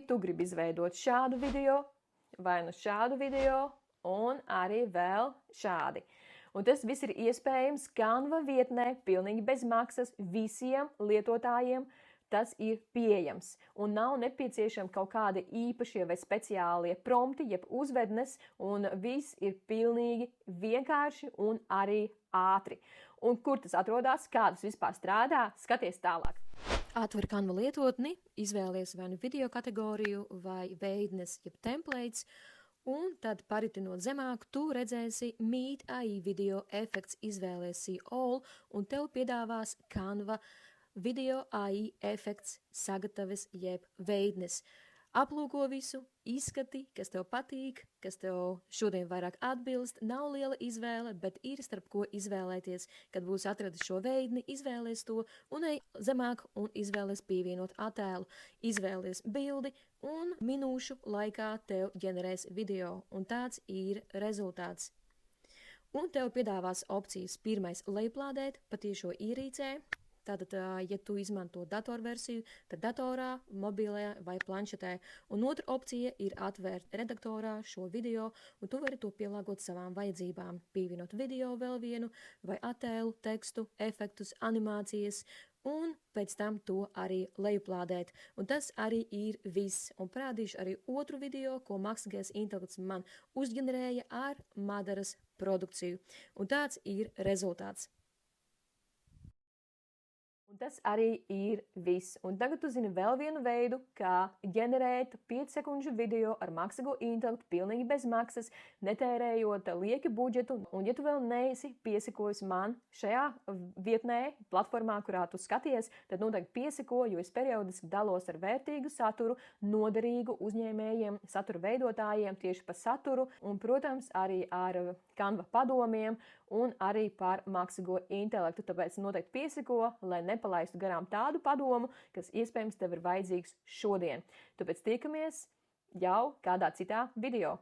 Tu gribi izveidot šādu video, vai nu šādu video, un arī vēl šādi. Un tas viss ir iespējams Canva vietnē, pilnīgi bez maksas, visiem lietotājiem. Tas ir pieejams, un nav nepieciešami kaut kādi īpašie vai speciālie prompti, jeb uzvednes, un viss ir pilnīgi vienkārši un arī ātri. Un kur tas atrodas, kā tas vispār strādā, skaties tālāk. Atver Canva lietotni, izvēlies vai nu video kategoriju, vai veidnes, jeb templates, un tad paritinot zemāk, tu redzēsi Meet AI video efekts, izvēlēsi All, un tev piedāvās Canva video AI efekts sagatavas jeb veidnes. Aplūko visu, izskati, kas tev patīk, kas tev šodien vairāk atbilst. Nav liela izvēle, bet ir starp ko izvēlēties. Kad būs atradis šo veidni, izvēlies to un ej zemāk un izvēlies pievienot attēlu. Izvēlies bildi un minūšu laikā tev ģenerēs video, un tāds ir rezultāts. Un tev piedāvās opcijas pirmais lejuplādēt pa tiešo ierīcē. Tātad, ja tu izmanto datorversiju, tad datorā, mobilajā vai planšetē. Un otra opcija ir atvērt redaktorā šo video, un tu vari to pielāgot savām vajadzībām. Pievienot video vēl vienu, vai attēlu, tekstu, efektus, animācijas, un pēc tam to arī lejuplādēt. Un tas arī ir viss. Un parādīšu arī otru video, ko mākslīgais intelekts man uzģenerēja ar Madaras produkciju. Un tāds ir rezultāts. Un tas arī ir viss. Un tagad tu zini vēl vienu veidu, kā ģenerēt 5 sekundžu video ar mākslīgo intelektu pilnīgi bez maksas, netērējot lieki budžetu. Un ja tu vēl neesi piesakojis man šajā vietnē, platformā, kurā tu skaties, tad noteikti piesako, jo es periodiski dalos ar vērtīgu saturu, noderīgu uzņēmējiem, satura veidotājiem tieši par saturu un, protams, arī ar Canva padomiem un arī par mākslīgo intelektu. Tāpēc noteikti piesako, lai nepalaistu garām tādu padomu, kas iespējams tev ir vajadzīgs šodien. Tāpēc tiekamies jau kādā citā video.